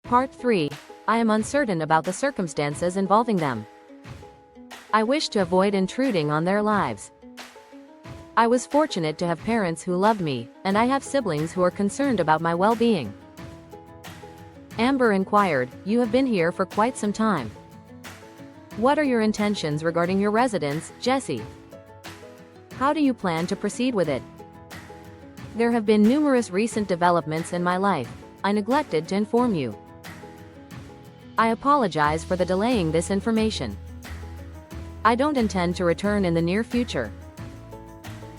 Part 3. I am uncertain about the circumstances involving them. I wish to avoid intruding on their lives. I was fortunate to have parents who loved me, and I have siblings who are concerned about my well-being. Amber inquired, you have been here for quite some time. What are your intentions regarding your residence, Jesse? How do you plan to proceed with it? There have been numerous recent developments in my life. I neglected to inform you. I apologize for the delaying this information. I don't intend to return in the near future.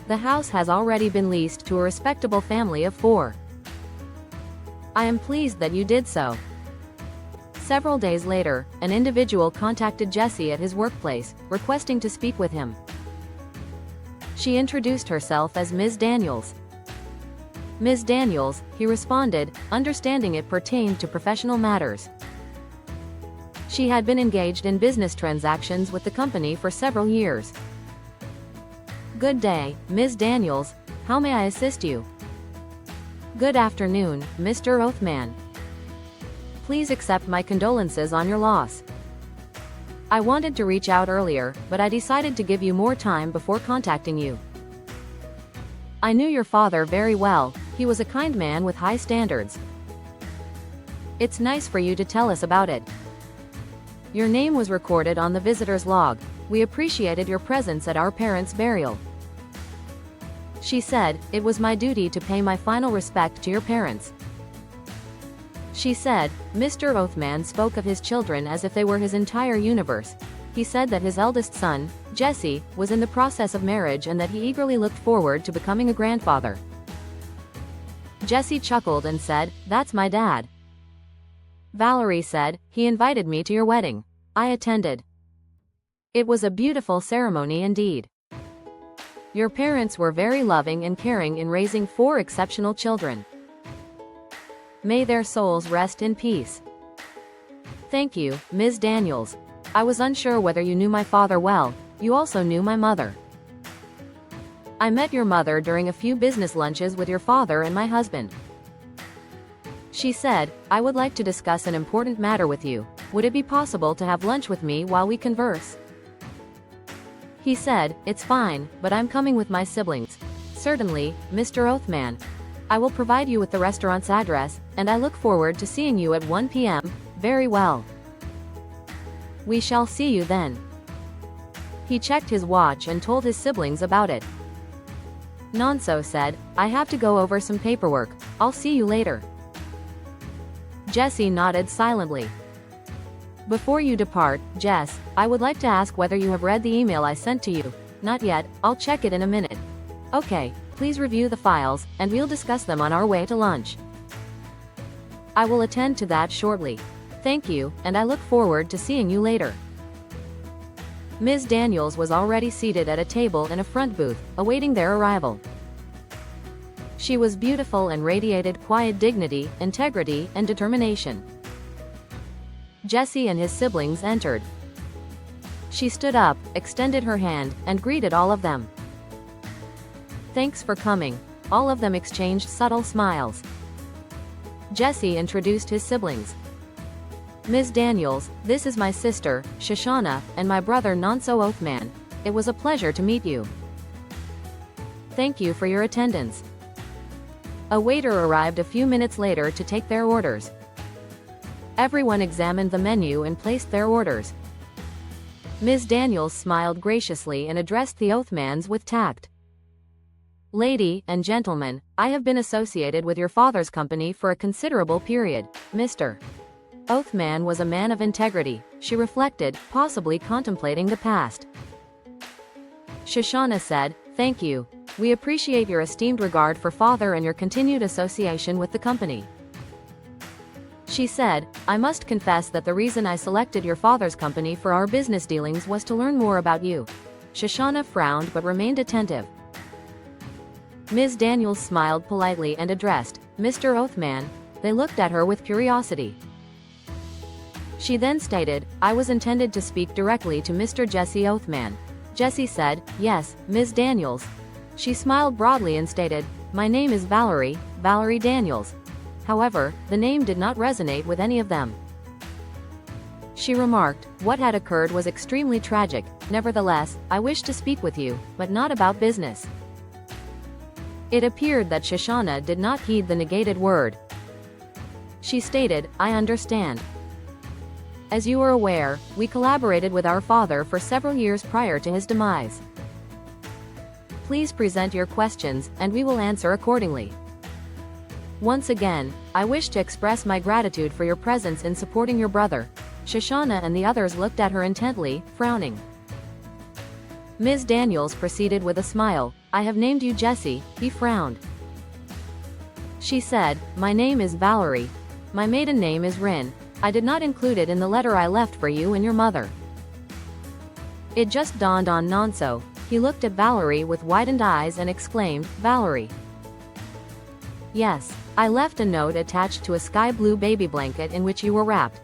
The house has already been leased to a respectable family of 4. I am pleased that you did so. Several days later, an individual contacted Jesse at his workplace, requesting to speak with him. She introduced herself as Ms. Daniels. Ms. Daniels, he responded, understanding it pertained to professional matters. She had been engaged in business transactions with the company for several years. Good day, Ms. Daniels. How may I assist you? Good afternoon, Mr. Oathman. Please accept my condolences on your loss. I wanted to reach out earlier, but I decided to give you more time before contacting you. I knew your father very well. He was a kind man with high standards. It's nice for you to tell us about it. Your name was recorded on the visitor's log. We appreciated your presence at our parents' burial. She said, it was my duty to pay my final respect to your parents. She said, Mr. Oathman spoke of his children as if they were his entire universe. He said that his eldest son, Jesse, was in the process of marriage and that he eagerly looked forward to becoming a grandfather. Jesse chuckled and said, that's my dad. Valerie said, he invited me to your wedding. I attended. It was a beautiful ceremony indeed. Your parents were very loving and caring in raising 4 exceptional children. May their souls rest in peace. Thank you, Ms. Daniels. I was unsure whether you knew my father well. You also knew my mother. I met your mother during a few business lunches with your father and my husband. She said, I would like to discuss an important matter with you. Would it be possible to have lunch with me while we converse? He said, it's fine, but I'm coming with my siblings. Certainly, Mr. Oathman. I will provide you with the restaurant's address, and I look forward to seeing you at 1 p.m. Very well. We shall see you then. He checked his watch and told his siblings about it. Nonso said, I have to go over some paperwork. I'll see you later. Jesse nodded silently. Before you depart, Jess, I would like to ask whether you have read the email I sent to you. Not yet, I'll check it in a minute. Okay, please review the files, and we'll discuss them on our way to lunch. I will attend to that shortly. Thank you, and I look forward to seeing you later. Ms. Daniels was already seated at a table in a front booth, awaiting their arrival. She was beautiful and radiated quiet dignity, integrity, and determination. Jesse and his siblings entered. She stood up, extended her hand, and greeted all of them. Thanks for coming. All of them exchanged subtle smiles. Jesse introduced his siblings. Ms. Daniels, this is my sister, Shoshannah, and my brother Nonso Oathman. It was a pleasure to meet you. Thank you for your attendance. A waiter arrived a few minutes later to take their orders. Everyone examined the menu and placed their orders. Ms. Daniels smiled graciously and addressed the Oathmans with tact. Lady and gentlemen, I have been associated with your father's company for a considerable period. Mr. Oathman was a man of integrity, she reflected, possibly contemplating the past. Shoshannah said, thank you. We appreciate your esteemed regard for father and your continued association with the company. She said, I must confess that the reason I selected your father's company for our business dealings was to learn more about you. Shoshannah frowned but remained attentive. Ms. Daniels smiled politely and addressed, Mr. Oathman. They looked at her with curiosity. She then stated, I was intended to speak directly to Mr. Jesse Oathman. Jesse said, yes, Ms. Daniels. She smiled broadly and stated, my name is Valerie Daniels. However, the name did not resonate with any of them. She remarked, "What had occurred was extremely tragic. Nevertheless, I wish to speak with you, but not about business." It appeared that Shoshannah did not heed the negated word. She stated, "I understand. As you are aware, we collaborated with our father for several years prior to his demise. Please present your questions, and we will answer accordingly. Once again, I wish to express my gratitude for your presence in supporting your brother." Shoshannah and the others looked at her intently, frowning. Ms. Daniels proceeded with a smile. "I have named you Jesse." He frowned. She said, "My name is Valerie. My maiden name is Rin. I did not include it in the letter I left for you and your mother." It just dawned on Nonso. He looked at Valerie with widened eyes and exclaimed, "Valerie." "Yes. I left a note attached to a sky blue baby blanket in which you were wrapped.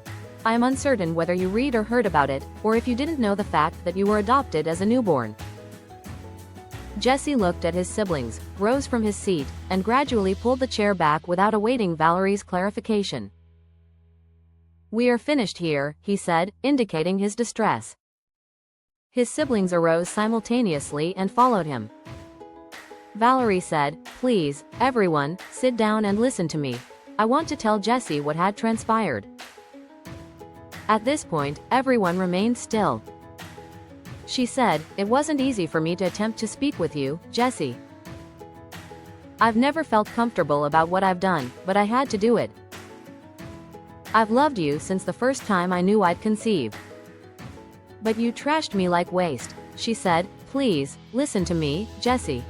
I am uncertain whether you read or heard about it, or if you didn't know the fact that you were adopted as a newborn." Jesse looked at his siblings, rose from his seat, and gradually pulled the chair back without awaiting Valerie's clarification. "We are finished here," he said, indicating his distress. His siblings arose simultaneously and followed him. Valerie said, "Please, everyone, sit down and listen to me. I want to tell Jesse what had transpired." At this point, everyone remained still. She said, "It wasn't easy for me to attempt to speak with you, Jesse. I've never felt comfortable about what I've done, but I had to do it. I've loved you since the first time I knew I'd conceive. But you trashed me like waste." She said, "Please, listen to me, Jesse.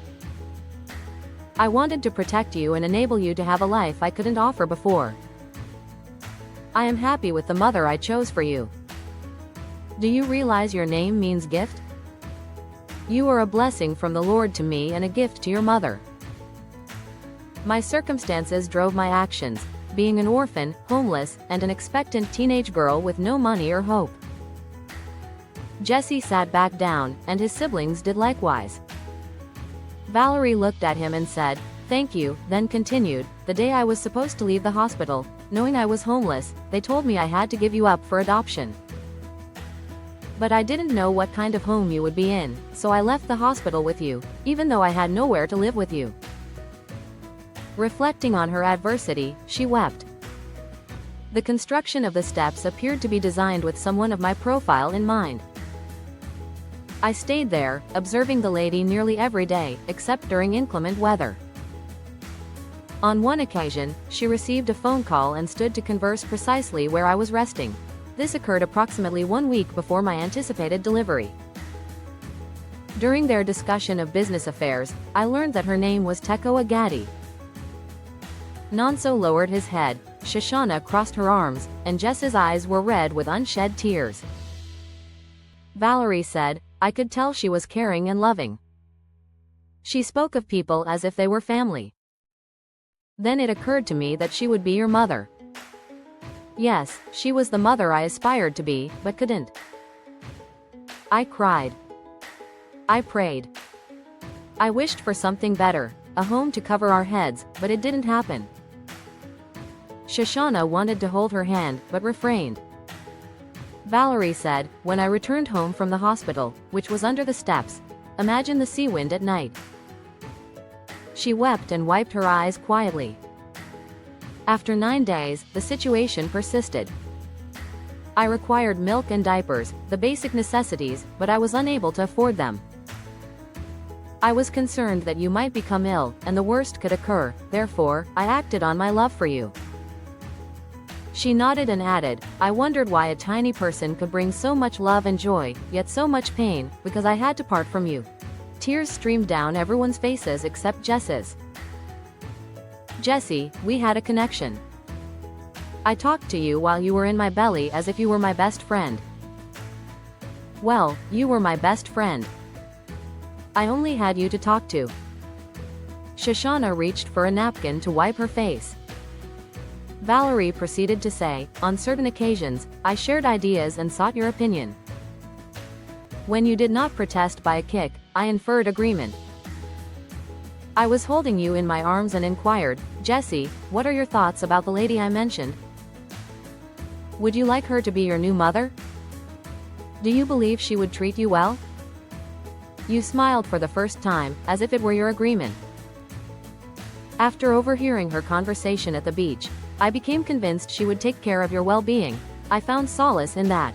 I wanted to protect you and enable you to have a life I couldn't offer before. I am happy with the mother I chose for you. Do you realize your name means gift? You are a blessing from the Lord to me and a gift to your mother. My circumstances drove my actions, being an orphan, homeless, and an expectant teenage girl with no money or hope." Jesse sat back down, and his siblings did likewise. Valerie looked at him and said, "Thank you," then continued, "The day I was supposed to leave the hospital, knowing I was homeless, they told me I had to give you up for adoption. But I didn't know what kind of home you would be in, so I left the hospital with you, even though I had nowhere to live with you." Reflecting on her adversity, she wept. The construction of the steps appeared to be designed with someone of my profile in mind. I stayed there, observing the lady nearly every day, except during inclement weather. On one occasion, she received a phone call and stood to converse precisely where I was resting. This occurred approximately 1 week before my anticipated delivery. During their discussion of business affairs, I learned that her name was Tekoa. Nonso lowered his head, Shoshannah crossed her arms, and Jess's eyes were red with unshed tears. Valerie said, "I could tell she was caring and loving. She spoke of people as if they were family. Then it occurred to me that she would be your mother. Yes, she was the mother I aspired to be, but couldn't. I cried. I prayed. I wished for something better, a home to cover our heads, but it didn't happen." Shoshannah wanted to hold her hand, but refrained. Valerie said, "When I returned home from the hospital, which was under the steps, imagine the sea wind at night." She wept and wiped her eyes quietly. After 9 days, the situation persisted. I required milk and diapers, the basic necessities, but I was unable to afford them. I was concerned that you might become ill, and the worst could occur, therefore, I acted on my love for you. She nodded and added, "I wondered why a tiny person could bring so much love and joy, yet so much pain, because I had to part from you." Tears streamed down everyone's faces except Jess's. "Jesse, we had a connection. I talked to you while you were in my belly as if you were my best friend. Well, you were my best friend. I only had you to talk to." Shoshannah reached for a napkin to wipe her face. Valerie proceeded to say, "On certain occasions, I shared ideas and sought your opinion. When you did not protest by a kick, I inferred agreement. I was holding you in my arms and inquired, Jesse, what are your thoughts about the lady I mentioned? Would you like her to be your new mother? Do you believe she would treat you well? You smiled for the first time, as if it were your agreement. After overhearing her conversation at the beach, I became convinced she would take care of your well-being. I found solace in that.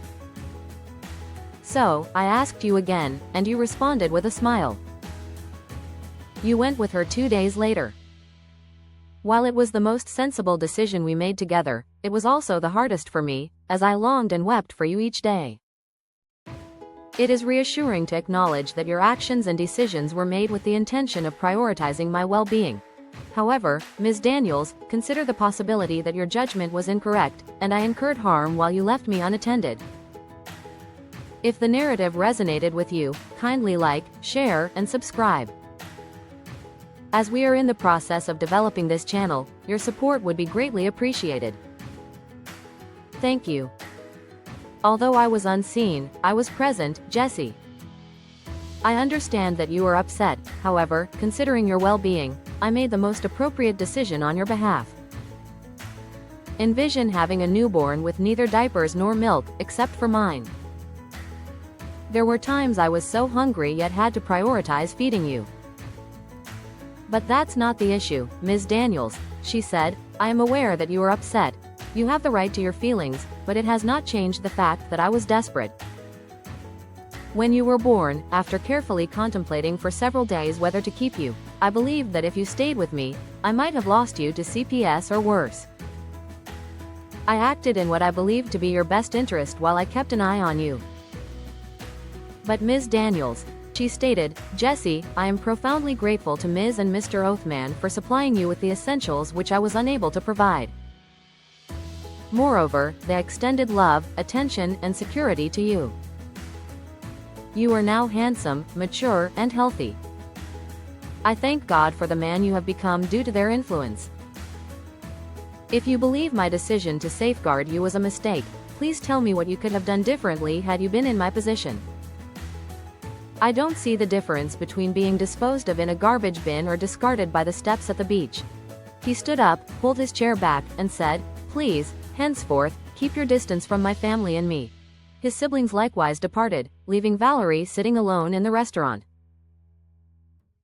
So, I asked you again, and you responded with a smile. You went with her 2 days later. While it was the most sensible decision we made together, it was also the hardest for me, as I longed and wept for you each day. It is reassuring to acknowledge that your actions and decisions were made with the intention of prioritizing my well-being. However, Ms. Daniels, consider the possibility that your judgment was incorrect, and I incurred harm while you left me unattended. If the narrative resonated with you, kindly like, share, and subscribe. As we are in the process of developing this channel, your support would be greatly appreciated. Thank you. Although I was unseen, I was present, Jesse. I understand that you are upset, however, considering your well-being, I made the most appropriate decision on your behalf. Envision having a newborn with neither diapers nor milk, except for mine. There were times I was so hungry yet had to prioritize feeding you. But that's not the issue, Ms. Daniels, she said. I am aware that you are upset. You have the right to your feelings, but it has not changed the fact that I was desperate. When you were born, after carefully contemplating for several days whether to keep you, I believed that if you stayed with me, I might have lost you to CPS or worse. I acted in what I believed to be your best interest while I kept an eye on you. But Ms. Daniels, she stated, Jesse, I am profoundly grateful to Ms. and Mr. Oathman for supplying you with the essentials which I was unable to provide. Moreover, they extended love, attention, and security to you. You are now handsome, mature, and healthy. I thank God for the man you have become due to their influence. If you believe my decision to safeguard you was a mistake, please tell me what you could have done differently had you been in my position. I don't see the difference between being disposed of in a garbage bin or discarded by the steps at the beach. He stood up, pulled his chair back, and said, Please, henceforth, keep your distance from my family and me. His siblings likewise departed, leaving Valerie sitting alone in the restaurant.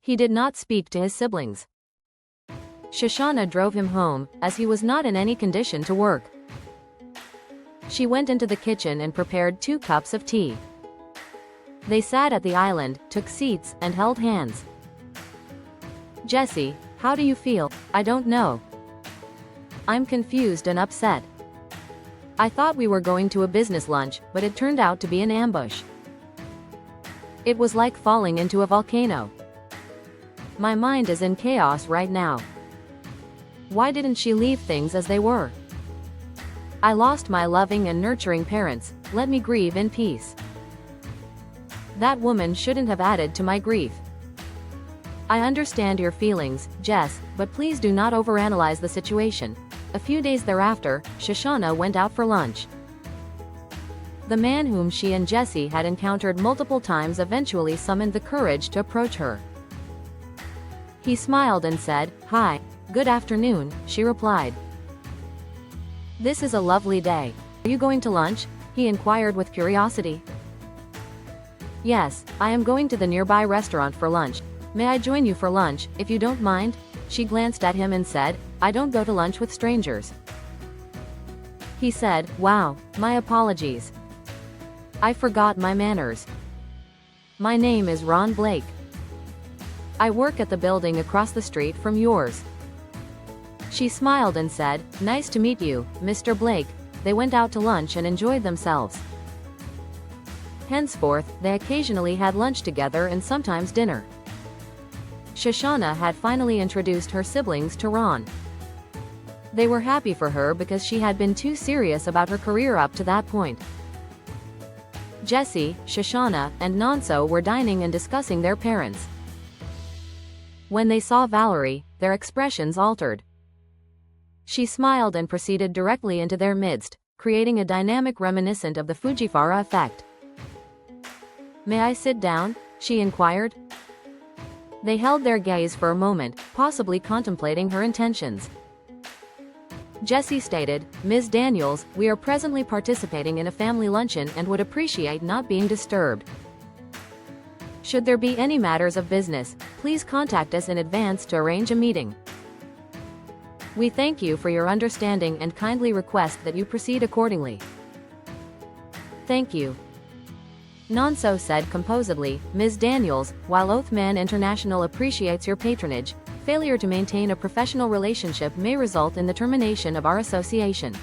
He did not speak to his siblings. Shoshannah drove him home, as he was not in any condition to work. She went into the kitchen and prepared 2 cups of tea. They sat at the island, took seats, and held hands. Jesse, how do you feel? I don't know. I'm confused and upset. I thought we were going to a business lunch, but it turned out to be an ambush. It was like falling into a volcano. My mind is in chaos right now. Why didn't she leave things as they were? I lost my loving and nurturing parents, let me grieve in peace. That woman shouldn't have added to my grief. I understand your feelings, Jess, but please do not overanalyze the situation. A few days thereafter, Shoshannah went out for lunch. The man whom she and Jesse had encountered multiple times eventually summoned the courage to approach her. He smiled and said, Hi, good afternoon, she replied. This is a lovely day. Are you going to lunch? He inquired with curiosity. Yes, I am going to the nearby restaurant for lunch. May I join you for lunch, if you don't mind? She glanced at him and said, I don't go to lunch with strangers. He said, Wow, my apologies. I forgot my manners. My name is Ron Blake. I work at the building across the street from yours. She smiled and said, Nice to meet you, Mr. Blake. They went out to lunch and enjoyed themselves. Henceforth, they occasionally had lunch together and sometimes dinner. Shoshannah had finally introduced her siblings to Ron. They were happy for her because she had been too serious about her career up to that point. Jesse, Shoshannah, and Nonso were dining and discussing their parents. When they saw Valerie, their expressions altered. She smiled and proceeded directly into their midst, creating a dynamic reminiscent of the Fujiwara effect. May I sit down? She inquired. They held their gaze for a moment, possibly contemplating her intentions. Jessie stated, "Ms. Daniels, we are presently participating in a family luncheon and would appreciate not being disturbed. Should there be any matters of business, please contact us in advance to arrange a meeting. We thank you for your understanding and kindly request that you proceed accordingly. Thank you." Nonso said composedly, "Ms. Daniels, while Oathman International appreciates your patronage, failure to maintain a professional relationship may result in the termination of our association."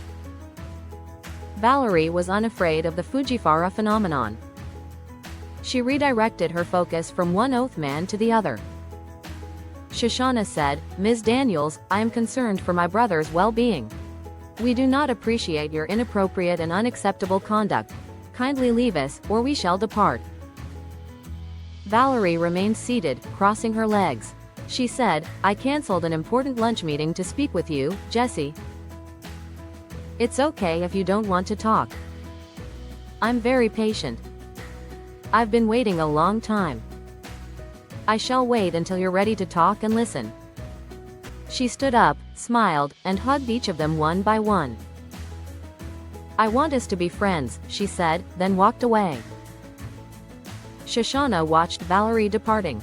Valerie was unafraid of the Fujiwara phenomenon. She redirected her focus from one Oathman to the other. Shoshannah said, "Ms. Daniels, I am concerned for my brother's well-being. We do not appreciate your inappropriate and unacceptable conduct. Kindly leave us, or we shall depart." Valerie remained seated, crossing her legs. She said, "I cancelled an important lunch meeting to speak with you, Jessie. It's okay if you don't want to talk. I'm very patient. I've been waiting a long time. I shall wait until you're ready to talk and listen." She stood up, smiled, and hugged each of them one by one. "I want us to be friends," she said, then walked away. Shoshannah watched Valerie departing.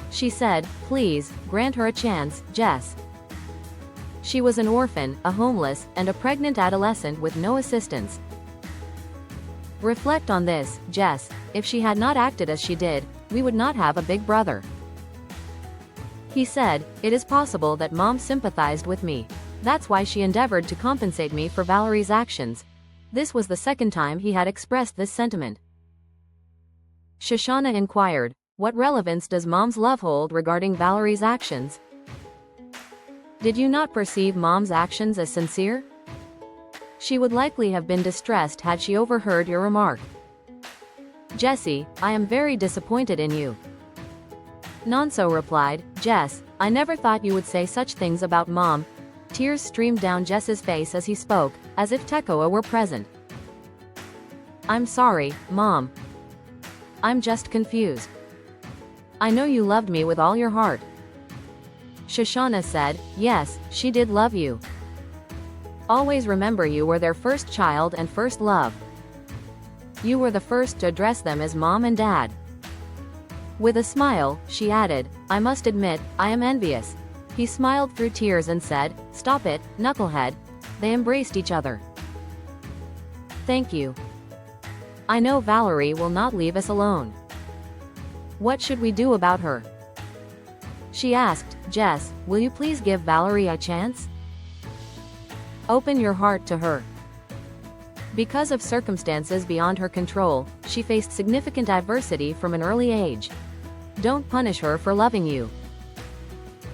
She said, "Please, grant her a chance, Jess. She was an orphan, a homeless, and a pregnant adolescent with no assistance. Reflect on this, Jess. If she had not acted as she did, we would not have a big brother." He said, "It is possible that Mom sympathized with me. That's why she endeavored to compensate me for Valerie's actions." This was the second time he had expressed this sentiment. Shoshannah inquired, "What relevance does Mom's love hold regarding Valerie's actions? Did you not perceive Mom's actions as sincere? She would likely have been distressed had she overheard your remark." "Jessie, I am very disappointed in you." Nonso replied, "Jess, I never thought you would say such things about Mom." Tears streamed down Jess's face as he spoke, as if Tekoa were present. "I'm sorry, Mom. I'm just confused. I know you loved me with all your heart." Shoshannah said, "Yes, she did love you. Always remember you were their first child and first love. You were the first to address them as Mom and Dad." With a smile, she added, "I must admit, I am envious." He smiled through tears and said, "Stop it, knucklehead." They embraced each other. "Thank you. I know Valerie will not leave us alone. What should we do about her?" She asked, "Jess, will you please give Valerie a chance? Open your heart to her. Because of circumstances beyond her control, she faced significant adversity from an early age. Don't punish her for loving you.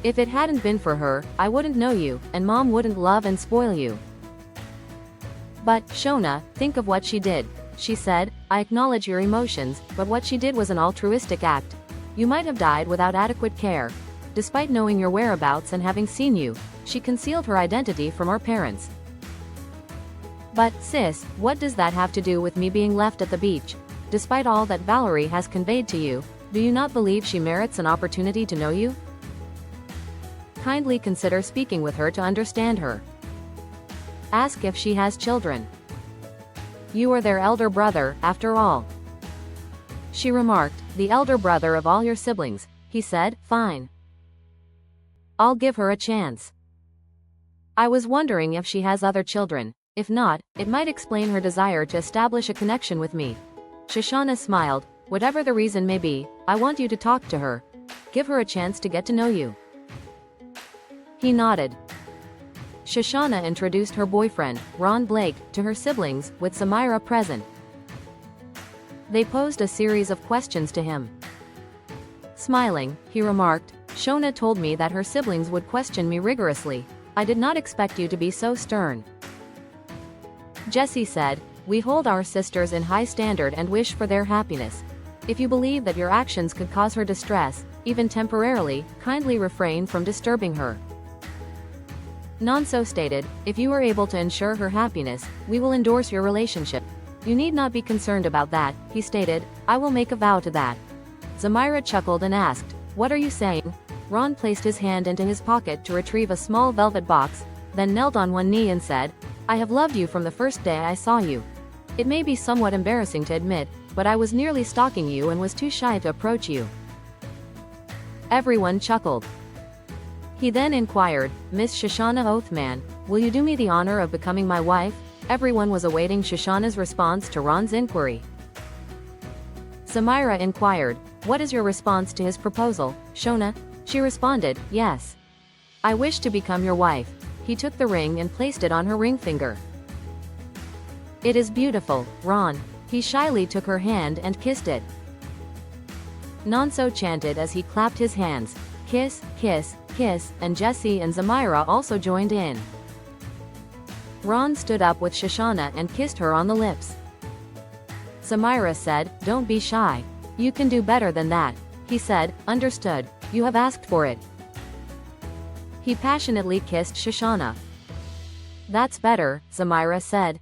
If it hadn't been for her, I wouldn't know you, and Mom wouldn't love and spoil you. But, Shona, think of what she did." She said, "I acknowledge your emotions, but what she did was an altruistic act. You might have died without adequate care. Despite knowing your whereabouts and having seen you, she concealed her identity from our parents. But, sis, what does that have to do with me being left at the beach? Despite all that Valerie has conveyed to you, do you not believe she merits an opportunity to know you? Kindly consider speaking with her to understand her. Ask if she has children. You are their elder brother, after all." She remarked, "The elder brother of all your siblings." He said, "Fine. I'll give her a chance. I was wondering if she has other children. If not, it might explain her desire to establish a connection with me." Shoshannah smiled, "Whatever the reason may be, I want you to talk to her. Give her a chance to get to know you." He nodded. Shoshannah introduced her boyfriend, Ron Blake, to her siblings, with Samira present. They posed a series of questions to him. Smiling, he remarked, "Shona told me that her siblings would question me rigorously. I did not expect you to be so stern." Jessie said, "We hold our sisters in high standard and wish for their happiness. If you believe that your actions could cause her distress, even temporarily, kindly refrain from disturbing her." Nonso stated, "If you are able to ensure her happiness, we will endorse your relationship. You need not be concerned about that," he stated, "I will make a vow to that." Zamira chuckled and asked, What are you saying? Ron placed his hand into his pocket to retrieve a small velvet box, then knelt on one knee and said, I have loved you from the first day I saw you. It may be somewhat embarrassing to admit, but I was nearly stalking you and was too shy to approach you. Everyone chuckled. He then inquired, Miss Shoshannah Oathman, will you do me the honor of becoming my wife? Everyone was awaiting Shoshannah's response to Ron's inquiry. Samira inquired, what is your response to his proposal, Shona? She responded, yes. I wish to become your wife. He took the ring and placed it on her ring finger. It is beautiful, Ron. He shyly took her hand and kissed it. Nonso chanted as he clapped his hands, kiss, kiss, kiss, and Jesse and Zamira also joined in. Ron stood up with Shoshannah and kissed her on the lips. Samira said, don't be shy. You can do better than that. He said, understood, you have asked for it. He passionately kissed Shoshannah. That's better, Samira said.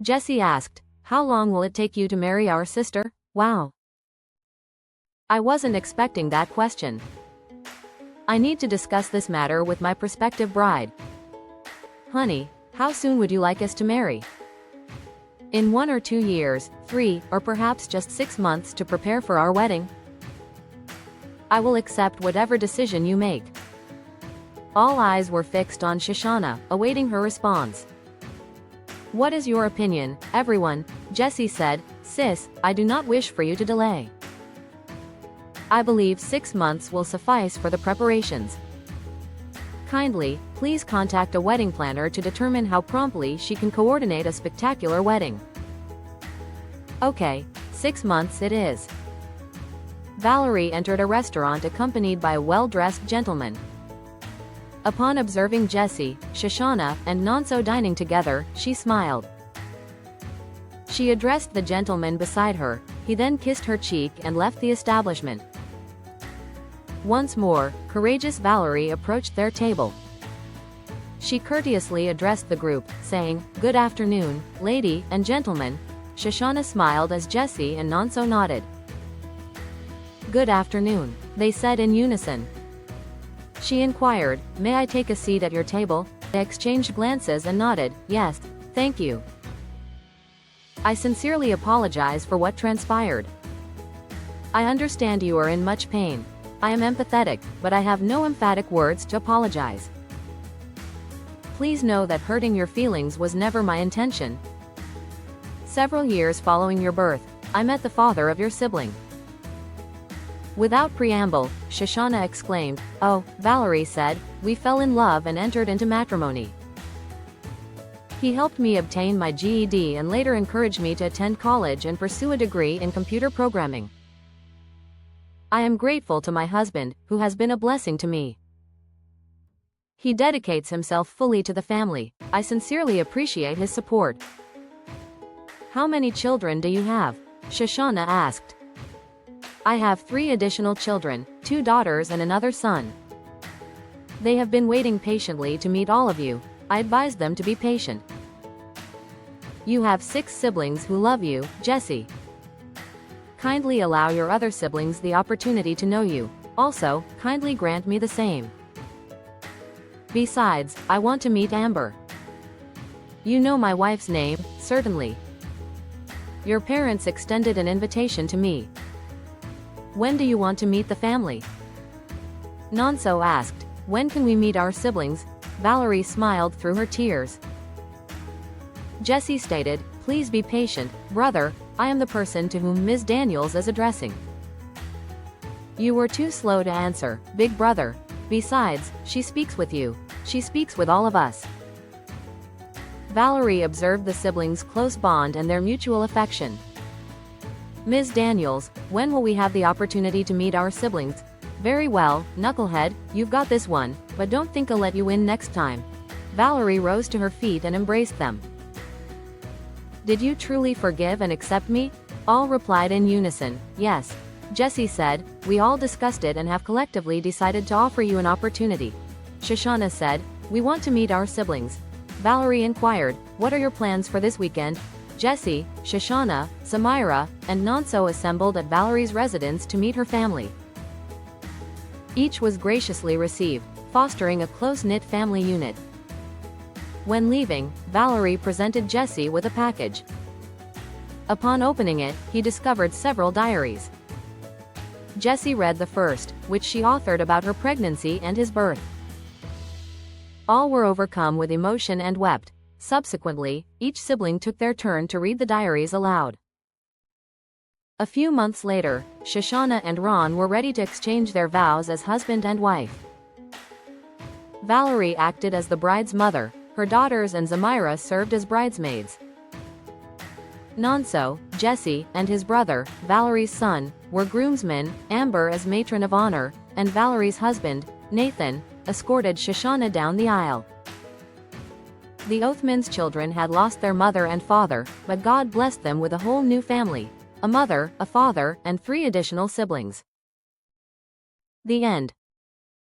Jesse asked, how long will it take you to marry our sister? Wow. I wasn't expecting that question. I need to discuss this matter with my prospective bride. Honey, how soon would you like us to marry? In 1 or 2 years, 3, or perhaps just 6 months to prepare for our wedding? I will accept whatever decision you make. All eyes were fixed on Shoshannah, awaiting her response. What is your opinion, everyone? Jesse said, sis, I do not wish for you to delay. I believe 6 months will suffice for the preparations. Kindly, please contact a wedding planner to determine how promptly she can coordinate a spectacular wedding. Okay, 6 months it is. Valerie entered a restaurant accompanied by a well-dressed gentleman. Upon observing Jesse, Shoshannah, and Nonso dining together, she smiled. She addressed the gentleman beside her, he then kissed her cheek and left the establishment. Once more, courageous Valerie approached their table. She courteously addressed the group, saying, good afternoon, lady and gentlemen. Shoshannah smiled as Jesse and Nonso nodded. Good afternoon, they said in unison. She inquired, may I take a seat at your table? They exchanged glances and nodded, yes, thank you. I sincerely apologize for what transpired. I understand you are in much pain. I am empathetic, but I have no emphatic words to apologize. Please know that hurting your feelings was never my intention. Several years following your birth, I met the father of your sibling. Without preamble, Shoshannah exclaimed, oh, Valerie said, we fell in love and entered into matrimony. He helped me obtain my GED and later encouraged me to attend college and pursue a degree in computer programming. I am grateful to my husband, who has been a blessing to me. He dedicates himself fully to the family. I sincerely appreciate his support. How many children do you have? Shoshannah asked. I have 3 additional children, 2 daughters and another son. They have been waiting patiently to meet all of you. I advise them to be patient. You have 6 siblings who love you, Jesse. Kindly allow your other siblings the opportunity to know you. Also, kindly grant me the same. Besides, I want to meet Amber. You know my wife's name, certainly. Your parents extended an invitation to me. When do you want to meet the family? Nonso asked, when can we meet our siblings? Valerie smiled through her tears. Jesse stated, please be patient, brother, I am the person to whom Ms. Daniels is addressing. You were too slow to answer, big brother. Besides, she speaks with you. She speaks with all of us. Valerie observed the siblings' close bond and their mutual affection. Ms. Daniels, when will we have the opportunity to meet our siblings? Very well, knucklehead, you've got this one, but don't think I'll let you win next time. Valerie rose to her feet and embraced them. Did you truly forgive and accept me? All replied in unison, yes. Jesse said, we all discussed it and have collectively decided to offer you an opportunity. Shoshannah said, we want to meet our siblings. Valerie inquired, what are your plans for this weekend? Jesse, Shoshannah, Samira, and Nonso assembled at Valerie's residence to meet her family. Each was graciously received, fostering a close-knit family unit. When leaving, Valerie presented Jesse with a package. Upon opening it, he discovered several diaries. Jesse read the first, which she authored about her pregnancy and his birth. All were overcome with emotion and wept. Subsequently, each sibling took their turn to read the diaries aloud. A few months later, Shoshannah and Ron were ready to exchange their vows as husband and wife. Valerie acted as the bride's mother, her daughters and Zamira served as bridesmaids. Nonso, Jesse, and his brother, Valerie's son, were groomsmen, Amber as matron of honor, and Valerie's husband, Nathan, escorted Shoshannah down the aisle. The Othman's children had lost their mother and father, but God blessed them with a whole new family, a mother, a father, and 3 additional siblings. The end.